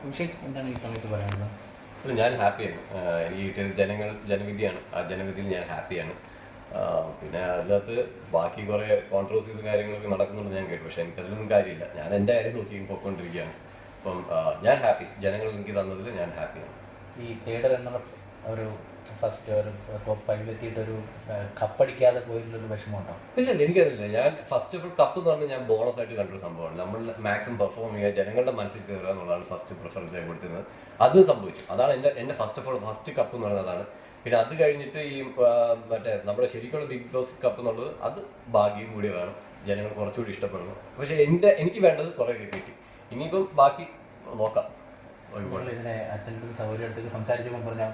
അഭിഷേക് എന്താണ് ഈ സമയത്ത് പറയാനുള്ളത്? അല്ല, ഞാൻ ഹാപ്പിയാണ്. എനിക്ക് കിട്ടിയത് ജനവിധിയാണ്. ആ ജനവിധിയിൽ ഞാൻ ഹാപ്പിയാണ്. പിന്നെ അതിനകത്ത് ബാക്കി കുറേ കോൺട്രവേഴ്സീസും കാര്യങ്ങളൊക്കെ നടക്കുന്നുണ്ട് ഞാൻ കേട്ടു. പക്ഷേ എനിക്കതിലൊന്നും കാര്യമില്ല. ഞാൻ എൻ്റെ കാര്യം നോക്കി പോയിക്കൊണ്ടിരിക്കുകയാണ്. അപ്പം ഞാൻ ഹാപ്പി. ജനങ്ങൾ എനിക്ക് തന്നതിൽ ഞാൻ ഹാപ്പിയാണ്. ഈ തേർഡ് റണ്ണർ ഒരു ഫസ്റ്റ് ഒരു ടോപ്പ് 5-ലെത്തിയിട്ടൊരു കപ്പടിക്കാതെ പോയിട്ടുള്ളൊരു വിഷമമുണ്ടോ? ഇല്ല, എനിക്കറിയില്ല. ഞാൻ ഫസ്റ്റ് ഓഫ് ഓൾ കപ്പ് എന്ന് പറഞ്ഞാൽ ഞാൻ ബോണസ് ആയിട്ട് കണ്ടൊരു സംഭവമാണ്. നമ്മൾ മാക്സിമം പെർഫോം ചെയ്യുക, ജനങ്ങളുടെ മനസ്സിൽ കയറുക എന്നുള്ളതാണ് ഫസ്റ്റ് പ്രിഫറൻസ് ആയി കൊടുത്തിരുന്നത്. അത് സംഭവിച്ചു. അതാണ് എൻ്റെ first of all first cup എന്ന് പറയുന്നത് അതാണ്. പിന്നെ അത് കഴിഞ്ഞിട്ട് ഈ മറ്റേ നമ്മുടെ ശരിക്കുള്ള ബിഗ് ബോസ് കപ്പ് എന്നുള്ളത് അത് ഭാഗ്യം കൂടി വേണം. ജനങ്ങൾ കുറച്ചുകൂടി ഇഷ്ടപ്പെടുന്നു. പക്ഷേ എനിക്ക് വേണ്ടത് കുറേ കിട്ടി. ഇനിയിപ്പം ബാക്കി നോക്കാം. ഇതിനെ അച്ഛൻ്റെ സൗകര്യം അടുത്തേക്ക് സംസാരിച്ചപ്പോൾ പറഞ്ഞാൽ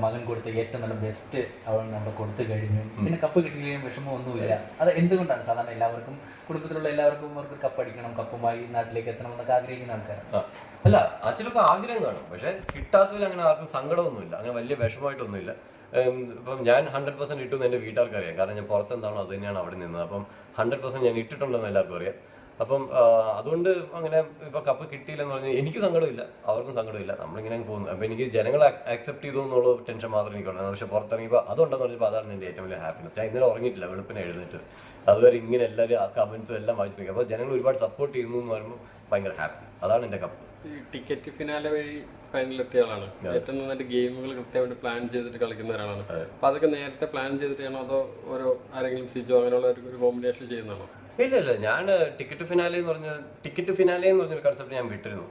മകൻ കൊടുത്ത ഏറ്റവും നല്ല ബെസ്റ്റ് അവൻ നമ്മൾ കൊടുത്തു കഴിഞ്ഞു, പിന്നെ കപ്പ് കിട്ടിയില്ലെങ്കിലും വിഷമമൊന്നുമില്ല. അത് എന്തുകൊണ്ടാണ്? സാധാരണ എല്ലാവർക്കും കുടുംബത്തിലുള്ള എല്ലാവർക്കും അവർക്ക് കപ്പടിക്കണം, കപ്പുമായി നാട്ടിലേക്ക് എത്തണം എന്നൊക്കെ ആഗ്രഹിക്കുന്ന ആൾക്കാരാണ്. അല്ല, അച്ഛനൊക്കെ ആഗ്രഹം കാണും. പക്ഷേ കിട്ടാത്തതിൽ അങ്ങനെ ആർക്കും സങ്കടമൊന്നുമില്ല, അങ്ങനെ വലിയ വിഷമമായിട്ടൊന്നുമില്ല. ഇപ്പം ഞാൻ 100% ഇട്ടുമെന്ന് എൻ്റെ വീട്ടുകാർക്ക് അറിയാം. കാരണം ഞാൻ പുറത്തെന്താണോ അത് തന്നെയാണ് അവിടെ നിന്നത്. അപ്പം 100% ഞാൻ ഇട്ടിട്ടുണ്ടെന്ന് എല്ലാവർക്കും അറിയാം. അപ്പം അതുകൊണ്ട് അങ്ങനെ ഇപ്പോൾ കപ്പ് കിട്ടിയില്ലെന്ന് പറഞ്ഞാൽ എനിക്ക് സങ്കടമില്ല, അവർക്കും സങ്കടമില്ല. നമ്മളിങ്ങനെ പോകുന്നു. അപ്പോൾ എനിക്ക് ജനങ്ങൾ അക്സെപ്റ്റ് ചെയ്തു എന്നുള്ള ടെൻഷൻ മാത്രമേ എനിക്കുണ്ടായിരുന്നു. പക്ഷേ പുറത്തിറങ്ങിയപ്പോൾ അതുണ്ടെന്ന് പറഞ്ഞപ്പോൾ അതാണ് എൻ്റെ ഏറ്റവും വലിയ ഹാപ്പിനെസ്. ഞാൻ ഇന്നലെ ഉറങ്ങിയിട്ടില്ല, വെളുപ്പിനെ എഴുന്നേറ്റ് അതുവരെ ഇങ്ങനെ എല്ലാവരും ആ കമൻസും എല്ലാം വായിച്ചു നോക്കി. അപ്പോൾ ജനങ്ങൾ ഒരുപാട് സപ്പോർട്ട് ചെയ്യുന്നു എന്ന് പറയുമ്പോൾ ഭയങ്കര ഹാപ്പി. അതാണ് എൻ്റെ കപ്പ്. ഈ ടിക്കറ്റ് ഫിനാലെ വഴി ഫൈനലിലെത്തിയ ആളാണ്. ഏറ്റവും നന്നായിട്ട് ഗെയിമുകൾ കൃത്യമായിട്ട് പ്ലാൻ ചെയ്തിട്ട് കളിക്കുന്ന ഒരാളാണ്. അപ്പോൾ അതൊക്കെ നേരത്തെ പ്ലാൻ ചെയ്തിട്ടാണോ അതോ ഓരോ ആരെങ്കിലും സിജോ അങ്ങനെയുള്ള ഒരു കോമ്പിനേഷൻ ചെയ്യുന്നതാണോ? ഇല്ല, ഞാൻ ടിക്കറ്റ് ഫിനാലെ എന്ന് പറഞ്ഞൊരു കൺസെപ്റ്റ് ഞാൻ വിട്ടിരുന്നു.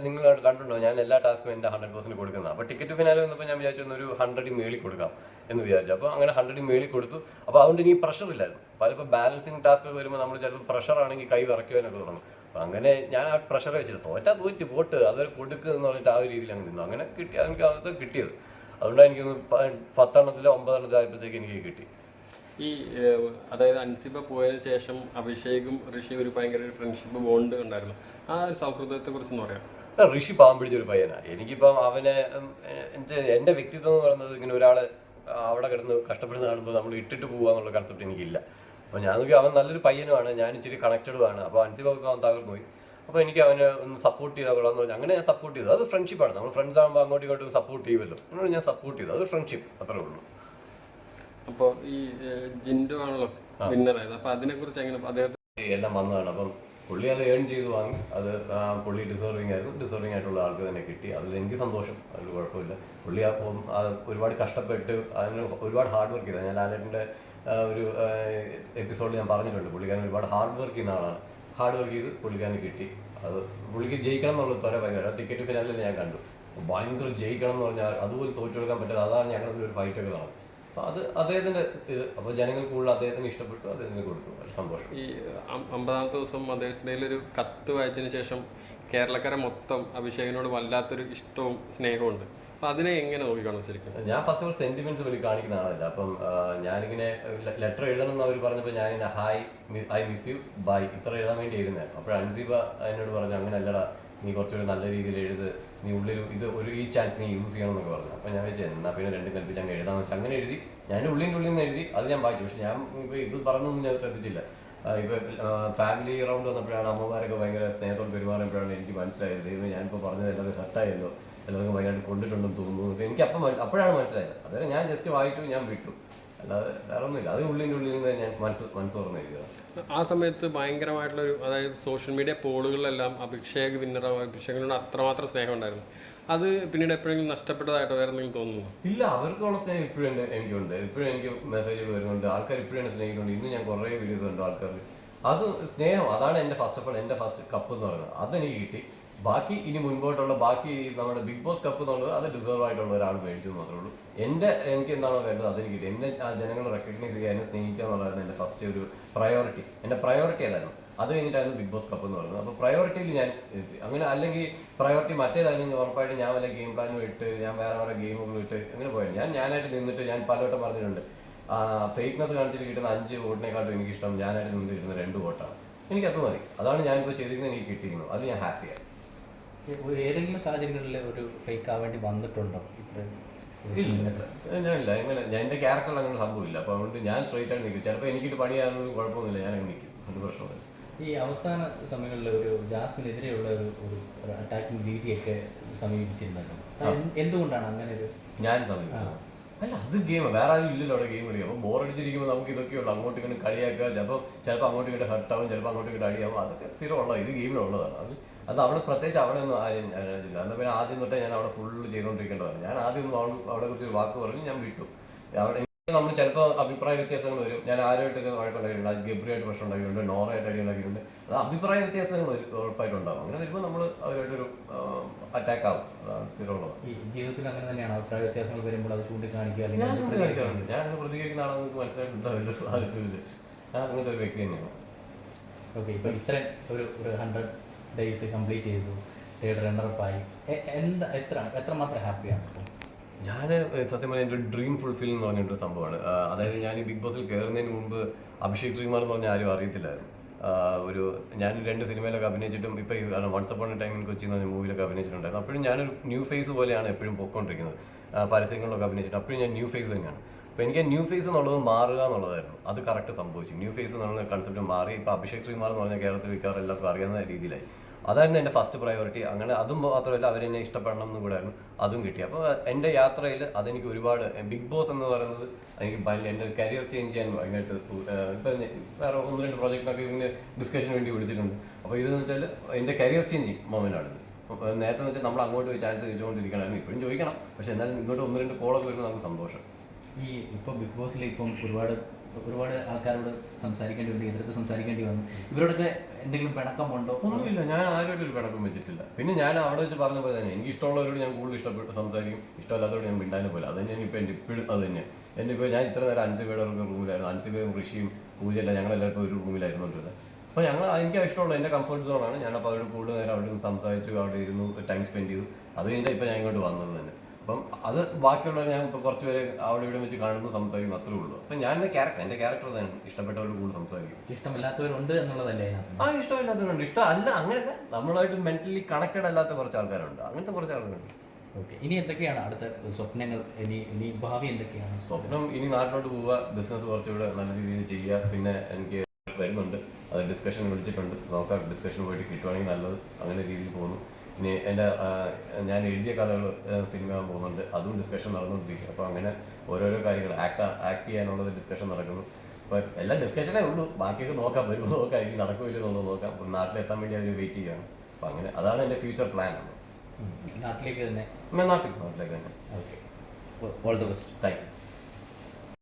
നിങ്ങൾ കണ്ടുണ്ടോ, ഞാൻ എല്ലാ ടാസ്കും എൻ്റെ 100% കൊടുക്കുന്നത്. അപ്പോൾ ടിക്കറ്റ് ഫിനാലെ വന്നപ്പോൾ ഞാൻ വിചാരിച്ചു ഒരു 100 മേളിൽ കൊടുക്കാം എന്ന് വിചാരിച്ചു. അപ്പോൾ അങ്ങനെ 100 മേളിൽ കൊടുത്തു. അപ്പോൾ അതുകൊണ്ട് എനിക്ക് പ്രഷർ ഇല്ലായിരുന്നു. പലപ്പോൾ ബാലൻസിങ് ടാസ്ക് ഒക്കെ വരുമ്പോൾ നമ്മൾ ചിലപ്പോൾ പ്രഷറാണെങ്കിൽ കൈ വിറയ്ക്കുവാനൊക്കെ തുടങ്ങും. അപ്പോൾ അങ്ങനെ ഞാൻ ആ പ്രഷർ വെച്ചിട്ട് തോറ്റ് പോട്ട് അതൊരു കൊടുക്കുക എന്ന് പറഞ്ഞിട്ട് ആ ഒരു രീതിയിൽ അങ്ങ് നിന്നു. അങ്ങനെ എനിക്ക് അതൊക്കെ കിട്ടിയത്. അതുകൊണ്ടാണ് എനിക്കൊന്ന് 10 എണ്ണത്തിലോ 9 എണ്ണത്തിലോ ആയപ്പോഴത്തേക്ക് എനിക്ക് കിട്ടി. ഈ അതായത് അൻസിബ പോയതിനു ശേഷം അഭിഷേകും ഋഷിയും ഒരു ഭയങ്കര ഒരു ഫ്രണ്ട്ഷിപ്പ് ബോണ്ട് ഉണ്ടായിരുന്നു. ആ ഒരു സൗഹൃദത്തെ കുറിച്ചൊന്ന് പറയാം. ഋഷി പാവം പിടിച്ചൊരു പയ്യനാണ്. എനിക്കിപ്പം അവനെ എൻ്റെ വ്യക്തിത്വം എന്ന് പറയുന്നത് ഇങ്ങനെ ഒരാൾ അവിടെ കിടന്ന് കഷ്ടപ്പെടുന്ന കാണുമ്പോൾ നമ്മൾ ഇട്ടിട്ട് പോകുക എന്നുള്ള കൺസെപ്റ്റ് എനിക്കില്ല. അപ്പോൾ ഞാൻ നോക്കി അവൻ നല്ലൊരു പയ്യനുമാണ്, ഞാൻ ഇച്ചിരി കണക്റ്റഡുമാണ്. അപ്പോൾ അൻസിബ അവൻ തകർന്നു പോയി. അപ്പോൾ എനിക്ക് അവനെ ഒന്ന് സപ്പോർട്ട് ചെയ്താൽ കൊള്ളാമെന്ന് പറഞ്ഞാൽ അങ്ങനെ ഞാൻ സപ്പോർട്ട് ചെയ്തു. അത് ഫ്രണ്ട്ഷിപ്പാണ്. നമ്മൾ ഫ്രണ്ട്സ് ആകുമ്പോൾ അങ്ങോട്ടും ഇങ്ങോട്ടും സപ്പോർട്ട് ചെയ്യുമല്ലോ. അതുകൊണ്ട് ഞാൻ സപ്പോർട്ട് ചെയ്തു. അത് ഫ്രണ്ട്ഷിപ്പ്, അത്രേ ഉള്ളൂ. അപ്പോൾ ഈ ജിൻഡോ ആണല്ലോ വിന്നറായത്. അപ്പോൾ അതിനെക്കുറിച്ച് എങ്ങനെ അദ്ദേഹത്തെ എല്ലാം വന്നതാണ്. അപ്പം പുള്ളി അത് ഏൺ ചെയ്ത് വാങ്ങി. അത് പുള്ളി ഡിസേർവിങ് ആയിട്ടുള്ള ആൾക്ക് തന്നെ കിട്ടി. അതിൽ എനിക്ക് സന്തോഷം, അതിൽ കുഴപ്പമില്ല. പുള്ളി അപ്പം ഒരുപാട് കഷ്ടപ്പെട്ട് അതിന് ഒരുപാട് ഹാർഡ് വർക്ക് ചെയ്തത്. ഞാൻ ലാലേട്ടൻ്റെ ഒരു എപ്പിസോഡിൽ ഞാൻ പറഞ്ഞിട്ടുണ്ട്, പുള്ളിക്കാരൻ ഒരുപാട് ഹാർഡ് വർക്ക് ചെയ്യുന്ന ആളാണ്. ഹാർഡ് വർക്ക് ചെയ്ത് പുള്ളിക്കാരന് കിട്ടി. അത് പുള്ളിക്ക് ജയിക്കണം എന്നുള്ളത് ത്വര ഭയങ്കര. ടിക്കറ്റ് ഫിനാലിൽ ഞാൻ കണ്ടു, ഭയങ്കര ജയിക്കണം എന്ന് പറഞ്ഞാൽ അതുപോലെ തോറ്റെടുക്കാൻ പറ്റാതെ അതാണ് ഞങ്ങളുടെ ഒരു ഫൈറ്റൊക്കെ നടന്നത്. അപ്പോൾ അത് അദ്ദേഹത്തിൻ്റെ ഇത്. അപ്പോൾ ജനങ്ങൾ കൂടുതൽ അദ്ദേഹത്തിന് ഇഷ്ടപ്പെട്ടു, അദ്ദേഹത്തിന് കൊടുത്തു. സന്തോഷം. ഈ 50ാമത്തെ ദിവസം അദ്ദേഹത്തിൻ്റെ ഒരു കത്ത് വായിച്ചതിന് ശേഷം കേരളക്കാരെ മൊത്തം അഭിഷേകിനോട് വല്ലാത്തൊരു ഇഷ്ടവും സ്നേഹവും ഉണ്ട്. അപ്പോൾ അതിനെ എങ്ങനെ നോക്കിക്കാണും ശരിക്കും? ഞാൻ ഫസ്റ്റ് ഓഫ് ഓൾ സെൻറ്റിമെൻറ്റ്സ് വലിയ കാണിക്കുന്ന ആളല്ല. അപ്പം ഞാനിങ്ങനെ ലെറ്റർ എഴുതണം എന്ന് അവർ പറഞ്ഞപ്പോൾ ഞാനിങ്ങനെ hi I miss you bye ഇത്ര എഴുതാൻ വേണ്ടി എഴുതുന്നത്. അപ്പോൾ അൻസിബ എന്നോട് പറഞ്ഞു അങ്ങനെ അല്ലടാ, നീ കുറച്ചുകൂടി നല്ല രീതിയിൽ എഴുത്, നീ ഉള്ളിൽ ഇത് ഈ ചാൻസ് നീ യൂസ് ചെയ്യണം എന്നൊക്കെ പറഞ്ഞു. അപ്പോൾ ഞാൻ വെച്ചാൽ എന്നാൽ പിന്നെ രണ്ടും കൽപ്പിച്ച് അങ്ങ് എഴുതാമെന്ന് വെച്ചാൽ അങ്ങനെ എഴുതി. ഞാൻ ഉള്ളിൽ നിന്ന് എഴുതി, അത് ഞാൻ വായിച്ചു. പക്ഷെ ഞാൻ ഇപ്പോൾ ഇത് പറഞ്ഞൊന്നും ഞാൻ ശ്രദ്ധിച്ചില്ല. ഇപ്പോൾ ഫാമിലി റൗണ്ട് വന്നപ്പോഴാണ് അമ്മമാരൊക്കെ ഭയങ്കര സ്നേഹത്തോട് പെരുമാറുമ്പോഴാണ് എനിക്ക് മനസ്സിലായത്, ദൈവം ഞാനിപ്പോൾ പറഞ്ഞത് എല്ലാവരും ഹർട്ടായല്ലോ, എല്ലാവർക്കും ഭയങ്കരമായിട്ട് കൊണ്ടിട്ടുണ്ടെന്ന് തോന്നുന്നു. എനിക്ക് അപ്പോഴാണ് മനസ്സിലായത്. അതായത് ഞാൻ ജസ്റ്റ് വായിച്ചു, ഞാൻ വിട്ടു, അല്ലാതെ വേറെ ഒന്നുമില്ല. അത് ഉള്ളിൽ നിന്ന് ഞാൻ മനസ്സ് തുറന്ന് എഴുതിയതാണ്. ആ സമയത്ത് ഭയങ്കരമായിട്ടുള്ളൊരു അതായത് സോഷ്യൽ മീഡിയ പോളുകളിലെല്ലാം അഭിഷേക് വിന്നറാവും, അഭിഷേകിനോട് അത്രമാത്രം സ്നേഹം ഉണ്ടായിരുന്നു. അത് പിന്നീട് എപ്പോഴെങ്കിലും നഷ്ടപ്പെട്ടതായിട്ടോ വേറെ എന്തെങ്കിലും തോന്നുന്നു? ഇല്ല, അവർക്കുള്ള സ്നേഹം ഇപ്പോഴും എനിക്കുണ്ട്. ഇപ്പോഴും എനിക്ക് മെസ്സേജുകൾ വരുന്നുണ്ട്, ആൾക്കാർ ഇപ്പോഴും എന്നെ സ്നേഹിക്കുന്നുണ്ട്. ഇന്ന് ഞാൻ കുറേ വീഡിയോസ് ഉണ്ട് ആൾക്കാർ. അത് സ്നേഹം, അതാണ് എൻ്റെ ഫസ്റ്റ് ഓഫ് ഓൾ എൻ്റെ ഫസ്റ്റ് കപ്പ് എന്ന് പറയുന്നത്. അതെനിക്ക് കിട്ടി. ബാക്കി ഇനി മുൻപോട്ടുള്ള ബാക്കി നമ്മുടെ ബിഗ് ബോസ് കപ്പ് എന്നുള്ളത് അത് ഡിസേർവ് ആയിട്ടുള്ള ഒരാൾ മേടിച്ചു മാത്രമേ ഉള്ളൂ. എനിക്ക് എന്താണോ വേണ്ടത് അതെനിക്ക് കിട്ടി. എന്നെ ജനങ്ങൾ റെക്കഗ്നൈസ് ചെയ്യുക, എന്നെ സ്നേഹിക്കുക എന്നുള്ളതായിരുന്നു എൻ്റെ ഫസ്റ്റ് ഒരു പ്രയോറിറ്റി. എൻ്റെ പ്രയോറിറ്റി അതായിരുന്നു. അത് കഴിഞ്ഞിട്ടായിരുന്നു ബിഗ് ബോസ് കപ്പ് എന്ന് പറയുന്നത്. അപ്പോൾ പ്രയോറിറ്റിയിൽ ഞാൻ അങ്ങനെ, അല്ലെങ്കിൽ പ്രയോറിറ്റി മറ്റേതായിരുന്നു ഉറപ്പായിട്ട് ഞാൻ വല്ല ഗെയിം പ്ലാനും ഇട്ട് ഞാൻ വേറെ ഗെയിമുകളും ഇട്ട് അങ്ങനെ പോയത്. ഞാനായിട്ട് നിന്നിട്ട് ഞാൻ പലവട്ടം പറഞ്ഞിട്ടുണ്ട്, ഫേക്ക്നെസ് കാണിച്ചിട്ട് കിട്ടുന്ന 5 വോട്ടിനെക്കാട്ടും എനിക്കിഷ്ടം ഞാനായിട്ട് നിന്നിട്ട് കിട്ടുന്ന 2 വോട്ടാണ്. എനിക്കത് മതി. അതാണ് ഞാനിപ്പോൾ ചെയ്തിരിക്കുന്നത്, എനിക്ക് കിട്ടിയിരുന്നു. അത് ഞാൻ ഹാപ്പിയാണ്. ഏതെങ്കിലും സാഹചര്യങ്ങളിൽ ഒരു ഫേക്ക് ആവേണ്ടി വന്നിട്ടുണ്ടോ? ഞാനില്ല, എങ്ങനെ ഞാൻ എൻ്റെ ക്യാരക്ടറിൽ അങ്ങനെ സംഭവമില്ല. അപ്പോൾ അതുകൊണ്ട് ഞാൻ സ്ട്രൈറ്റ് ആയിട്ട് നിൽക്കും. ചിലപ്പോൾ എനിക്കിട്ട് പണിയാനൊന്നും കുഴപ്പമൊന്നുമില്ല, ഞാൻ അങ്ങ് നിൽക്കും, ഒരു പ്രശ്നമൊന്നുമില്ല. ഈ അവസാന സമയങ്ങളിൽ ഒരു ജാസ്മിനെതിരെയുള്ള ഒരു അറ്റാക്കിംഗ് രീതിയൊക്കെ സമീപിച്ചിരുന്നല്ലോ. എന്തുകൊണ്ടാണ് അങ്ങനെ ഒരു ഞാൻ സമീപിക്കുന്നത്? അല്ല, അത് ഗെയിം, വേറെ ആരും ഇല്ലല്ലോ അവിടെ ഗെയിം കളിക്കുക. അപ്പോൾ ബോറടിച്ചിരിക്കുമ്പോൾ നമുക്ക് ഇതൊക്കെയുള്ളൂ. അങ്ങോട്ട് ഇങ്ങനെ കളിയാക്കുക, ചിലപ്പോൾ അങ്ങോട്ട് ഇങ്ങോട്ട് ഹർട്ടാവും, ചിലപ്പോൾ അങ്ങോട്ട് ഇങ്ങോട്ട് അടിയാവും. അതൊക്കെ സ്ഥിരമുള്ള ഇത് ഗെയിമിലുള്ളതാണ്. അത് അവിടെ പ്രത്യേകിച്ച് അവിടെ ഒന്നും ആരും ഇതില്ല. എന്നാൽ പിന്നെ ആദ്യം തൊട്ടേ ഞാൻ അവിടെ ഫുള്ള് ചെയ്തുകൊണ്ടിരിക്കേണ്ടതാണ്. ഞാൻ ആദ്യം ഒന്നും അവിടെ കുറിച്ചൊരു വാക്ക് പറഞ്ഞു, ഞാൻ വിട്ടു. അവിടെ നമ്മൾ ചിലപ്പോൾ അഭിപ്രായ വ്യത്യാസങ്ങൾ വരും. ഞാൻ ആരുമായിട്ടൊക്കെ വഴക്കുണ്ടാക്കിയിട്ടുണ്ട്, അത് ഗബ്രിയായിട്ട് പ്രശ്നം ഉണ്ടാക്കിയിട്ടുണ്ട്, നോറയായിട്ട് അടി ഉണ്ടാക്കിയിട്ടുണ്ട്. അത് അഭിപ്രായ വ്യത്യാസങ്ങൾ ഉറപ്പായിട്ടുണ്ടാകും. അങ്ങനെ വരുമ്പോൾ നമ്മൾ അവരുമായിട്ടൊരു അറ്റാക്ക് ആവും. അതാണ് സ്ഥിരമുള്ളത്. ഈ ജീവിതത്തിൽ അങ്ങനെ തന്നെയാണ് അഭിപ്രായ വ്യത്യാസങ്ങൾ വരുമ്പോൾ അത് ചൂണ്ടിക്കാണിക്കുക. ഞാൻ ചൂണ്ടിക്കാണിക്കാറുണ്ട്. ഞാൻ അങ്ങനെ പ്രതികരിക്കുന്ന ആളെന്ന് നിങ്ങൾക്ക് മനസ്സിലായിട്ടുണ്ടാവില്ല. സാധ്യതയില്ല. ഞാൻ അങ്ങനത്തെ ഒരു വ്യക്തി തന്നെയാണ്. ഓക്കെ, ഇപ്പോൾ ഇത്രയും ഒരു 100 days കംപ്ലീറ്റ് ചെയ്തു, 3rd runner-up ആയി. എത്രമാത്രം ഹാപ്പിയാണ് ഇപ്പോൾ? ഞാൻ സത്യം പറഞ്ഞാൽ എൻ്റെ ഒരു ഡ്രീം ഫുൾഫിൽ എന്ന് പറഞ്ഞൊരു സംഭവമാണ്. അതായത് ഞാൻ ഈ ബിഗ് ബോസിൽ കയറുന്നതിന് മുമ്പ് അഭിഷേക് ശ്രീകുമാർ എന്ന് പറഞ്ഞാൽ ആരും അറിയത്തില്ലായിരുന്നു. ഞാൻ 2 സിനിമയിലൊക്കെ അഭിനയിച്ചിട്ടും ഇപ്പോൾ ഈ once upon a time in Kochi എന്ന് പറഞ്ഞ മൂവിയിലൊക്കെ അഭിനയിച്ചിട്ടുണ്ടായിരുന്നു. അപ്പോഴും ഞാനൊരു ന്യൂ ഫേസ് പോലെയാണ് എപ്പോഴും പൊയ്ക്കൊണ്ടിരിക്കുന്നത്. പരസ്യങ്ങളിലൊക്കെ അഭിനയിച്ചിട്ട് അപ്പോഴും ഞാൻ ന്യൂ ഫേസ് തന്നെയാണ്. അപ്പോൾ എനിക്ക് ന്യൂ ഫേസ് എന്നുള്ളത് മാറുക എന്നുള്ളതായിരുന്നു. അത് കറക്റ്റ് സംഭവിച്ചു. ന്യൂ ഫേസ് എന്നുള്ള കൺസെപ്റ്റ് മാറി. ഇപ്പോൾ അഭിഷേക് ശ്രീകുമാർ എന്ന് പറഞ്ഞാൽ കേരളത്തിൽ മിക്കവാറും എല്ലാവർക്കും അറിയാവുന്ന രീതിയിലായി. അതായിരുന്നു എൻ്റെ ഫസ്റ്റ് പ്രയോറിറ്റി. അങ്ങനെ അതും മാത്രമല്ല, അവരെന്നെ ഇഷ്ടപ്പെടണം എന്നും കൂടെയായിരുന്നു. അതും കിട്ടി. അപ്പോൾ എൻ്റെ യാത്രയിൽ അതെനിക്ക് ഒരുപാട്, ബിഗ് ബോസ് എന്ന് പറയുന്നത് എനിക്ക് എൻ്റെ കരിയർ ചേഞ്ച് ചെയ്യാൻ ഭയങ്കരമായിട്ട് ഇപ്പം വേറെ 1-2 പ്രോജക്റ്റിനൊക്കെ ഇതിന് ഡിസ്കഷന് വേണ്ടി വിളിച്ചിട്ടുണ്ട്. അപ്പോൾ ഇതെന്ന് വെച്ചാൽ എൻ്റെ കരിയർ ചേഞ്ചിങ് മൊമെൻ്റാണ്. നേരത്തെ വെച്ചാൽ നമ്മൾ അങ്ങോട്ട് പോയി ചാൻസ് ചോദിച്ചുകൊണ്ടിരിക്കണമായിരുന്നു. ഇപ്പോഴും ചോദിക്കണം, പക്ഷേ എന്നാലും ഇങ്ങോട്ട് 1-2 കോളൊക്കെ വരുമ്പോൾ നമുക്ക് സന്തോഷം. ഈ ഇപ്പോൾ ബിഗ് ബോസിൽ ഇപ്പം ഒരുപാട് ആൾക്കാരോട് സംസാരിക്കേണ്ടി വന്നു, എതിർത്ത് സംസാരിക്കേണ്ടി വന്നു. ഇവരോടൊക്കെ എന്തെങ്കിലും പിണക്കമുണ്ടോ? ഒന്നുമില്ല, ഞാൻ ആരുമായിട്ട് ഒരു പിണക്കം വെച്ചിട്ടില്ല. പിന്നെ ഞാൻ അവിടെ വെച്ച് പറഞ്ഞ പോലെ തന്നെ എനിക്ക് ഇഷ്ടമുള്ളവരോട് ഞാൻ കൂടുതൽ ഇഷ്ടപ്പെട്ട് സംസാരിക്കും, ഇഷ്ടമല്ലാത്തവരോട് ഞാൻ മിണ്ടാനും പോലെ. അത് തന്നെയാണ് ഇപ്പോൾ എൻ്റെ ഇപ്പോഴും അത് തന്നെയാണ്. എൻ്റെ ഇപ്പോൾ ഞാൻ ഇത്ര നേരം 5 പേരുടെ റൂമിലായിരുന്നു. 5 പേരും ഋഷിയും പൂജയല്ല, ഞങ്ങളെല്ലാവർക്കും ഒരു റൂമിലായിരുന്നുകൊണ്ടിരുന്നത്. അപ്പോൾ എനിക്ക് ഇഷ്ടമുള്ള എൻ്റെ കംഫർട്ട് സോണാണ്. ഞാനപ്പോൾ അവരോട് കൂടുതൽ നേരം അവിടെ നിന്ന് സംസാരിച്ചു, അവിടെ ഇരുന്നു, ടൈം സ്പെൻഡ് ചെയ്തു. അത് കഴിഞ്ഞാൽ ഇപ്പോൾ ഞാൻ ഇങ്ങോട്ട് വന്നത് തന്നെ. അപ്പം അത് ബാക്കിയുള്ളവർ ഞാൻ ഇപ്പോൾ കുറച്ച് പേരെ അവിടെ ഇവിടെ വെച്ച് കാണുന്നു, സംസാരിക്കും, അത്രേ ഉള്ളൂ. അപ്പം ഞാൻ എൻ്റെ ക്യാരക്ടർ തന്നെ ഇഷ്ടപ്പെട്ടവരോട് കൂടുതൽ സംസാരിക്കും. ഇഷ്ടമില്ലാത്തവരുണ്ട് എന്നുള്ളതല്ലേ? ഇഷ്ടമില്ലാത്തവരുണ്ട്, ഇഷ്ടമല്ല അങ്ങനെയല്ല, നമ്മളായിട്ട് മെന്റലി കണക്റ്റഡ് അല്ലാത്ത കുറച്ച് ആൾക്കാരുണ്ട്. അങ്ങനത്തെ കുറച്ച് ആൾക്കാരുണ്ട്. ഓക്കെ, ഇനി എന്തൊക്കെയാണ് അടുത്ത സ്വപ്നങ്ങൾ? ഇനി ഭാവി എന്തൊക്കെയാണ്? സ്വപ്നം ഇനി നാട്ടിലോട്ട് പോവുക, ബിസിനസ് കുറച്ചുകൂടെ നല്ല രീതിയിൽ ചെയ്യുക. പിന്നെ എനിക്ക് വരുന്നുണ്ട്, അത് ഡിസ്കഷൻ വിളിച്ചിട്ടുണ്ട്, നോക്കാം. ഡിസ്കഷൻ പോയിട്ട് കിട്ടുവാണെങ്കിൽ നല്ലത്. അങ്ങനെ രീതിയിൽ പോകുന്നു. ഇനി ഞാൻ എഴുതിയ കഥകൾ സിനിമ പോകുന്നുണ്ട്, അതും ഡിസ്കഷൻ നടന്നുകൊണ്ടിരിക്കും. അപ്പോൾ അങ്ങനെ ഓരോരോ കാര്യങ്ങൾ ആക്ട് ചെയ്യാനുള്ളത് ഡിസ്കഷൻ നടക്കുന്നു. അപ്പോൾ എല്ലാം ഡിസ്കഷനേ ഉള്ളൂ, ബാക്കിയൊക്കെ നോക്കാം. വരുമ്പോൾ നോക്കാം, എനിക്ക് നടക്കില്ല എന്നുള്ളത് നോക്കാം. നാട്ടിലെത്താൻ വേണ്ടി അവർ വെയിറ്റ് ചെയ്യുകയാണ്. അപ്പോൾ അങ്ങനെ അതാണ് എൻ്റെ ഫ്യൂച്ചർ പ്ലാൻ. നാട്ടിലേക്ക് തന്നെ? നാട്ടിലേക്ക് തന്നെ. Okay, all the best. Thank you.